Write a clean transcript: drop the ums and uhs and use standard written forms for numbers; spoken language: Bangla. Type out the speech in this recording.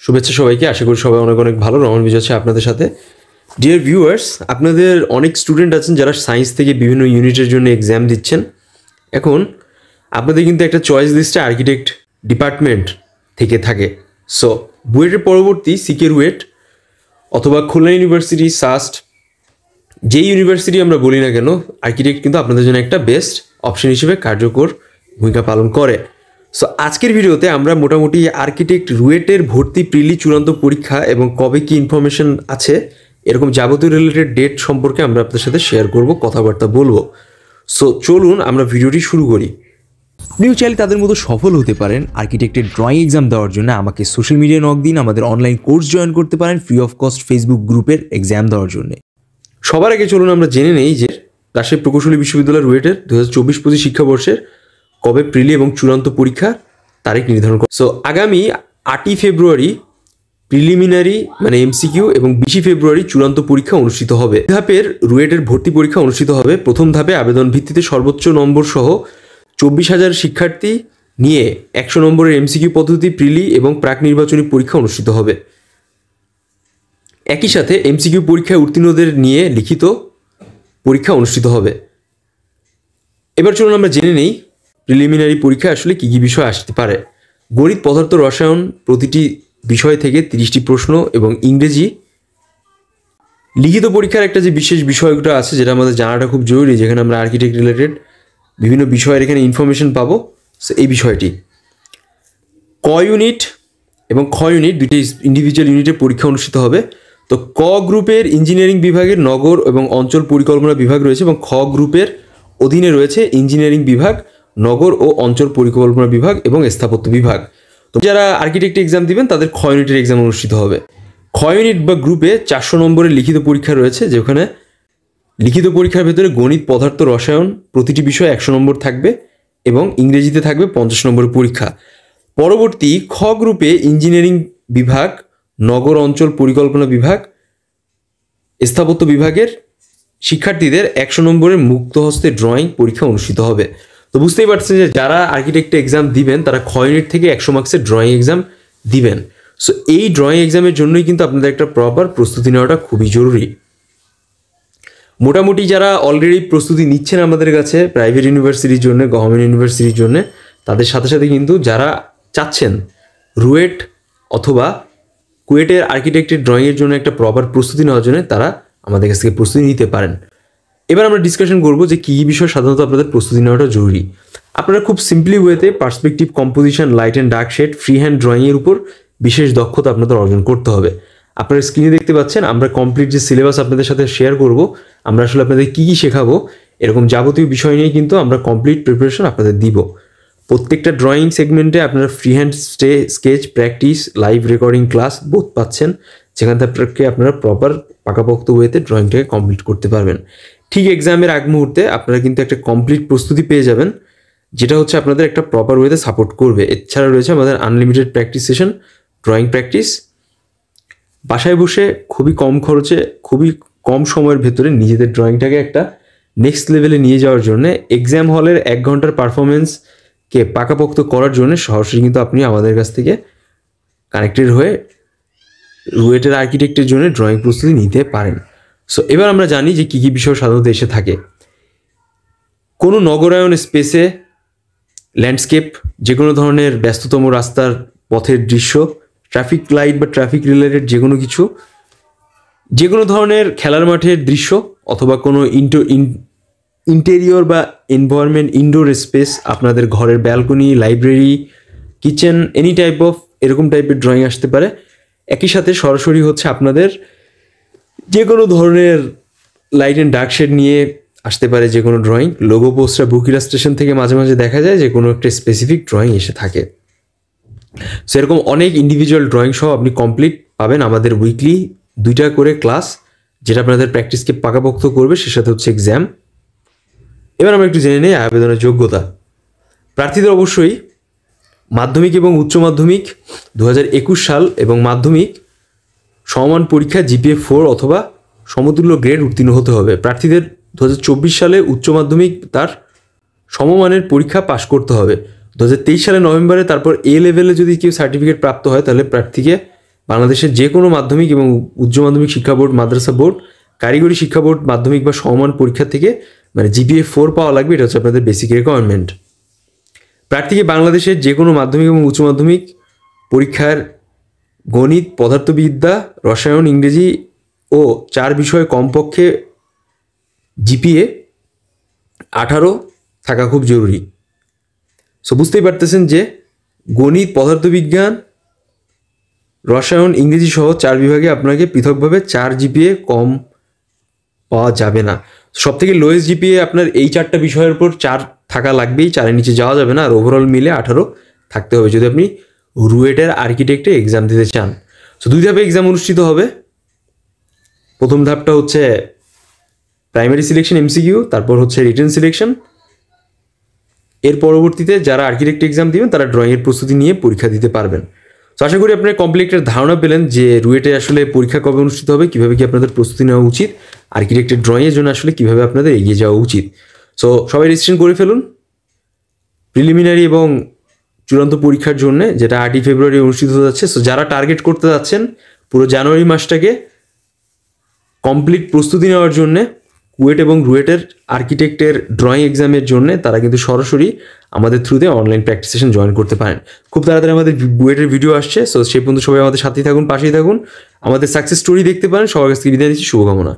শুভেচ্ছা সবাইকে। আশা করি সবাই অনেক অনেক ভালো। রহমান বিজয় আছে আপনাদের সাথে। ডিয়ার ভিউয়ার্স, আপনাদের অনেক স্টুডেন্ট আছেন যারা সায়েন্স থেকে বিভিন্ন ইউনিটের জন্য এক্সাম দিচ্ছেন। এখন আপনাদের কিন্তু একটা চয়েস লিস্টে আর্কিটেক্ট ডিপার্টমেন্ট থেকে থাকে। সো বুয়েটের পরবর্তী সিকে রুয়েট অথবা খুলনা ইউনিভার্সিটি, সাস্ট, যেই ইউনিভার্সিটি আমরা বলি না কেন, আর্কিটেক্ট কিন্তু আপনাদের জন্য একটা বেস্ট অপশন হিসেবে কার্যকর ভূমিকা পালন করে। সো আজকের ভিডিওতে আমরা মোটামুটি আর্কিটেক্ট রুয়েটের ভর্তি প্রিলি চূড়ান্ত পরীক্ষা এবং কবে কি ইনফরমেশন আছে এরকম যাবতীয় রিলেটেড ডেট সম্পর্কে আমরা আপনাদের সাথে শেয়ার করব, কথাবার্তা বলবো। সো চলুন আমরা ভিডিওটি শুরু করি। আপনিও চাইলে তাদের মতো সফল হতে পারেন। আর্কিটেক্টের ড্রয়িং এক্সাম দেওয়ার জন্য আমাকে সোশ্যাল মিডিয়ায় নক দিন। আমাদের অনলাইন কোর্স জয়েন করতে পারেন ফ্রি অফ কস্ট ফেসবুক গ্রুপের এক্সাম দেওয়ার জন্য। সবার আগে চলুন আমরা জেনে নেই যে রাজশাহী প্রকৌশলী বিশ্ববিদ্যালয় রুয়েটের 2024-25 শিক্ষাবর্ষের কবে প্রিলি এবং চূড়ান্ত পরীক্ষা তারিখ নির্ধারণ করে। সো আগামী 8ই ফেব্রুয়ারি প্রিলিমিনারি মানে এমসিকিউ এবং 20 ফেব্রুয়ারি চূড়ান্ত পরীক্ষা অনুষ্ঠিত হবে। ধাপের রুয়েটের ভর্তি পরীক্ষা অনুষ্ঠিত হবে। প্রথম ধাপে আবেদন ভিত্তিতে সর্বোচ্চ নম্বর সহ 24,000 শিক্ষার্থী নিয়ে 100 নম্বরের এমসিকিউ পদ্ধতি প্রিলি এবং প্রাক নির্বাচনী পরীক্ষা অনুষ্ঠিত হবে। একই সাথে এমসিকিউ পরীক্ষায় উত্তীর্ণদের নিয়ে লিখিত পরীক্ষা অনুষ্ঠিত হবে। এবার চলুন আমরা জেনে নেই প্রিলিমিনারি পরীক্ষায় আসলে কী কী বিষয় আসতে পারে। গণিত, পদার্থ, রসায়ন প্রতিটি বিষয় থেকে 30টি প্রশ্ন এবং ইংরেজি। লিখিত পরীক্ষার একটা যে বিশেষ বিষয়টা আছে যেটা আমাদের জানাটা খুব জরুরি, যেখানে আমরা আর্কিটেক্ট রিলেটেড বিভিন্ন বিষয়ের এখানে ইনফরমেশন পাবো। সো এই বিষয়টি ক ইউনিট এবং খ ইউনিট দুটি ইন্ডিভিজুয়াল ইউনিটের পরীক্ষা অনুষ্ঠিত হবে। তো ক গ্রুপের ইঞ্জিনিয়ারিং বিভাগের নগর এবং অঞ্চল পরিকল্পনা বিভাগ রয়েছে এবং খ গ্রুপের অধীনে রয়েছে ইঞ্জিনিয়ারিং বিভাগ, নগর ও অঞ্চল পরিকল্পনা বিভাগ এবং স্থাপত্য বিভাগ। তো যারা আর্কিটেক্ট এক্সাম দিবেন তাদের খ ইউনিটের এক্সাম অনুষ্ঠিত হবে। খ ইউনিট বা গ্রুপে 400 নম্বরের লিখিত পরীক্ষা রয়েছে, যেখানে লিখিত পরীক্ষার ভেতরে গণিত, পদার্থ, রসায়ন প্রতিটি বিষয়ে 100 নম্বর থাকবে এবং ইংরেজিতে থাকবে 50 নম্বরের পরীক্ষা। পরবর্তী খ গ্রুপে ইঞ্জিনিয়ারিং বিভাগ, নগর অঞ্চল পরিকল্পনা বিভাগ, স্থাপত্য বিভাগের শিক্ষার্থীদের 100 নম্বরের মুক্ত হস্তে ড্রয়িং পরীক্ষা অনুষ্ঠিত হবে। তো বুঝতেই পারছেন যে যারা আর্কিটেক্ট এক্সাম দিবেন তারা খ ইউনিট থেকে 100 মার্কসের ড্রয়িং এক্সাম দিবেন। সো এই ড্রয়িং এক্সামের জন্যই কিন্তু আপনাদের একটা প্রপার প্রস্তুতি নেওয়াটা খুবই জরুরি। মোটামুটি যারা অলরেডি প্রস্তুতি নিচ্ছেন আমাদের কাছে প্রাইভেট ইউনিভার্সিটির জন্য, গভর্নমেন্ট ইউনিভার্সিটির জন্য, তাদের সাথে সাথে কিন্তু যারা চাচ্ছেন রুয়েট অথবা কুয়েটের আর্কিটেক্টের ড্রয়িংয়ের জন্য একটা প্রপার প্রস্তুতি নেওয়ার জন্য, তারা আমাদের কাছ থেকে প্রস্তুতি নিতে পারেন। এবার আমরা ডিসকাশন করবো যে কী বিষয় সাধারণত আপনাদের প্রস্তুতি নেওয়াটা জরুরি। আপনারা খুব সিম্পলি ওয়েতে perspective, composition, light and dark shade, free hand ড্রয়িংয়ের উপর বিশেষ দক্ষতা আপনাদের অর্জন করতে হবে। আপনারা স্ক্রিনে দেখতে পাচ্ছেন আমরা কমপ্লিট যে সিলেবাস আপনাদের সাথে শেয়ার করব, আমরা আসলে আপনাদের কী কী শেখাবো এরকম যাবতীয় বিষয় নিয়ে কিন্তু আমরা কমপ্লিট প্রিপারেশন আপনাদের দিব। প্রত্যেকটা ড্রয়িং সেগমেন্টে আপনারা free hand sketch, practice, live recording class both পাচ্ছেন, যেখান থেকে আপনারা প্রপার পাকাপোক্ত ওয়েতে ড্রয়িংটাকে কমপ্লিট করতে পারবেন। ঠিক এক্সামের আগ মুহূর্তে আপনারা কিন্তু একটা কমপ্লিট প্রস্তুতি পেয়ে যাবেন, যেটা হচ্ছে আপনাদের একটা প্রপার ওয়েতে সাপোর্ট করবে। এছাড়া রয়েছে আমাদের unlimited practice session, drawing practice. বাসায় বসে খুবই কম খরচে, খুবই কম সময়ের ভেতরে নিজেদের ড্রয়িংটাকে একটা নেক্সট লেভেলে নিয়ে যাওয়ার জন্য, এক্সাম হলের 1 ঘন্টার পারফরমেন্সকে পাকাপোক্ত করার জন্য সরাসরি কিন্তু আপনি আমাদের কাছ থেকে কানেক্টেড হয়ে রুয়েটের আর্কিটেক্টের জন্য ড্রয়িং প্রস্তুতি নিতে পারেন। সো এবার আমরা জানি যে কী কী বিষয় সাধারণত এসে থাকে। কোনো নগরায়ন স্পেসে ল্যান্ডস্কেপ, যে কোনো ধরনের ব্যস্ততম রাস্তার পথের দৃশ্য, ট্রাফিক লাইট বা ট্রাফিক রিলেটেড যে কোনো কিছু, যে কোনো ধরনের খেলার মাঠের দৃশ্য, অথবা কোনো ইন্টেরিয়র বা এনভায়রনমেন্ট, ইনডোর স্পেস, আপনাদের ঘরের balcony, library, kitchen, any type of এরকম টাইপের ড্রয়িং আসতে পারে। একই সাথে সরাসরি হচ্ছে আপনাদের যে কোনো ধরনের লাইট অ্যান্ড ডার্ক শেড নিয়ে আসতে পারে যে কোনো ড্রয়িং। লোগো, পোস্টার, বুক ইলাস্ট্রেশন থেকে মাঝে মাঝে দেখা যায় যে কোনো একটা স্পেসিফিক ড্রয়িং এসে থাকে। সেরকম অনেক ইন্ডিভিজুয়াল ড্রয়িং সহ আপনি কমপ্লিট পাবেন আমাদের উইকলি 2টা করে ক্লাস, যেটা আপনাদের প্র্যাকটিসকে পাকাপোক্ত করবে, সে সাথে হচ্ছে এক্সাম। এবার আমরা একটু জেনে নিই আবেদনের যোগ্যতা। প্রার্থীদের অবশ্যই মাধ্যমিক এবং উচ্চ মাধ্যমিক 2021 সাল এবং মাধ্যমিক সমমান পরীক্ষা জিপিএ 4 অথবা সমতুল্য গ্রেড উত্তীর্ণ হতে হবে। প্রার্থীদের 2024 সালে উচ্চ মাধ্যমিক তার সমমানের পরীক্ষা পাশ করতে হবে। 2023 সালে নভেম্বরে তারপর এ লেভেলে যদি কেউ সার্টিফিকেট প্রাপ্ত হয় তাহলে প্রার্থীকে বাংলাদেশের যে কোনো মাধ্যমিক এবং উচ্চ মাধ্যমিক শিক্ষা বোর্ড, মাদ্রাসা বোর্ড, কারিগরি শিক্ষা বোর্ড, মাধ্যমিক বা সমমান পরীক্ষা থেকে মানে GPA 4 পাওয়া লাগবে। এটা হচ্ছে আপনাদের বেসিক রিকোয়ারমেন্ট। প্রার্থীকে বাংলাদেশের যে কোনো মাধ্যমিক এবং উচ্চ মাধ্যমিক পরীক্ষার গণিত, পদার্থবিদ্যা, রসায়ন, ইংরেজি ও 4 বিষয়ে কমপক্ষে GPA 18 থাকা খুব জরুরি। সো বুঝতেই পারতেছেন যে গণিত, পদার্থবিজ্ঞান, রসায়ন, ইংরেজি সহ 4 বিভাগে আপনাকে পৃথকভাবে 4 GPA কম পাওয়া যাবে না। সবথেকে লোয়েস্ট GPA আপনার এই 4টা বিষয়ের উপর 4 থাকা লাগবেই, 4-এর নিচে যাওয়া যাবে না। আর ওভারঅল মিলে 18 থাকতে হবে যদি আপনি রুয়েটের আর্কিটেক্টে এক্সাম দিতে চান। সো 2 ধাপে এক্সাম অনুষ্ঠিত হবে। প্রথম ধাপটা হচ্ছে প্রাইমারি সিলেকশন MCQ, তারপর হচ্ছে রিটেন সিলেকশন। এর পরবর্তীতে যারা আর্কিটেক্ট এক্সাম দিবেন তারা ড্রয়িংয়ের প্রস্তুতি নিয়ে পরীক্ষা দিতে পারবেন। তো আশা করি আপনারা কমপ্লিট একটা ধারণা পেলেন যে রুয়েটে আসলে পরীক্ষা কবে অনুষ্ঠিত হবে, কীভাবে কি আপনাদের প্রস্তুতি নেওয়া উচিত, আর্কিটেক্টের ড্রয়িংয়ের জন্য আসলে কীভাবে আপনাদের এগিয়ে যাওয়া উচিত। সো সবাই রেজিস্ট্রেশন করে ফেলুন প্রিলিমিনারি এবং চূড়ান্ত পরীক্ষার জন্য, যেটা 8ই ফেব্রুয়ারি অনুষ্ঠিত হতে যাচ্ছে। সো যারা টার্গেট করতে যাচ্ছেন পুরো জানুয়ারি মাসটাকে কমপ্লিট প্রস্তুতি নেওয়ার জন্যে কুয়েট এবং রুয়েটের আর্কিটেক্টের ড্রয়িং এক্সামের জন্য, তারা কিন্তু সরাসরি আমাদের থ্রুতে অনলাইন প্র্যাকটিস সেশন জয়েন করতে পারেন। খুব তাড়াতাড়ি আমাদের বুয়েটের ভিডিও আসছে। সো সেই পর্যন্ত সবাই আমাদের সাথেই থাকুন, পাশেই থাকুন, আমাদের সাকসেস স্টোরি দেখতে পারেন। সবার কাছ থেকে বিদায় নিচ্ছি, শুভকামনা।